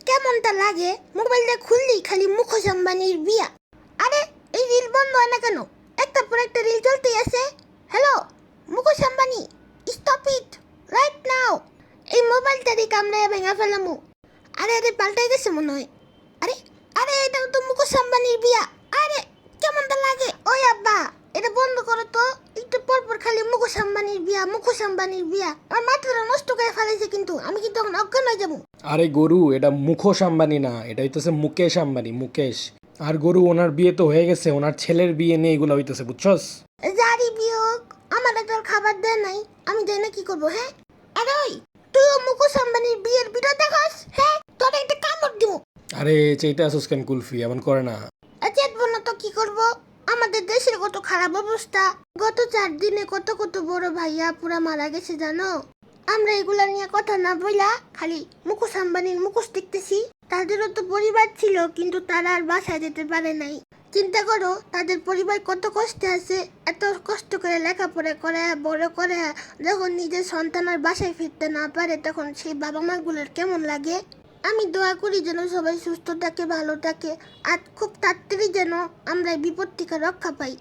কেমনটা লাগে মোবাইলটা খুললেই খালি মুকেশ আম্বানির বিয়া। আরে এই রিল বন্ধ হয় না কেন? একটার পর একটা রিল চলতেই আছে। Hello Mukesh Ambani, stop it right now. এই মোবাইলটারই কামড়ায় ভেঙে ফেলামু। আরে আরে পাল্টাই গেছে মনে হয়। আরে আরে এটা তো মুকেশ আম্বানির বিয়া। আরে কেমনটা লাগে? ওই আব্বা এটা বন্ধ করো তো। একটু পর পর খালি মুকেশ আম্বানির বিয়া, মুকেশ আম্বানির বিয়া। আমার মাথাটা নষ্ট করে ফেলেছে, কিন্তু আমি কিন্তু এখন অজ্ঞান হয়ে যাবো। আরে গরু, এটা মুখোশ আম্বানি না, এটা হইতেছে মুকেশ আম্বানি, মুকেশ। আর গরু, ওনার বিয়ে তো হয়ে গেছে, ওনার ছেলের বিয়ে নিয়ে এগুলো হইতেছে, বুঝছস? জারি বিয়োগ আমার একটা খাবার দেয় নাই, আমি দেয় না কি করবো? হ্যাঁ আরে ওই তুইও মুকেশ আম্বানির বিয়ের ভিডিও দেখাস? হ্যাঁ তোর একটা কামড় দিব। আরে চাইতে আসুস কেন কুলফি? এমন করে না। চেতবো না তো কি করব? আমাদের দেশের কত খারাপ অবস্থা। গত 4 দিনে কত কত বড় ভাইয়া পুরা মারা গেছে জানো। আমরা এগুলা নিয়ে কথা না বইলা খালি মুকেশ আম্বানির মুখোশ দেখতেছি। তাদেরও তো পরিবার ছিল, কিন্তু তারা আর বাসায় যেতে পারে নাই। চিন্তা করো তাদের পরিবার কত কষ্টে আছে। এত কষ্ট করে লেখাপড়া করে বড় করে যখন নিজের সন্তান আর বাসায় ফিরতে না পারে, তখন সেই বাবা মাগুলোর কেমন লাগে। আমি দোয়া করি যেন সবাই সুস্থ থাকে, ভালো থাকে, আর খুব তাড়াতাড়ি যেন আমরা এই বিপদ থেকে রক্ষা পাই।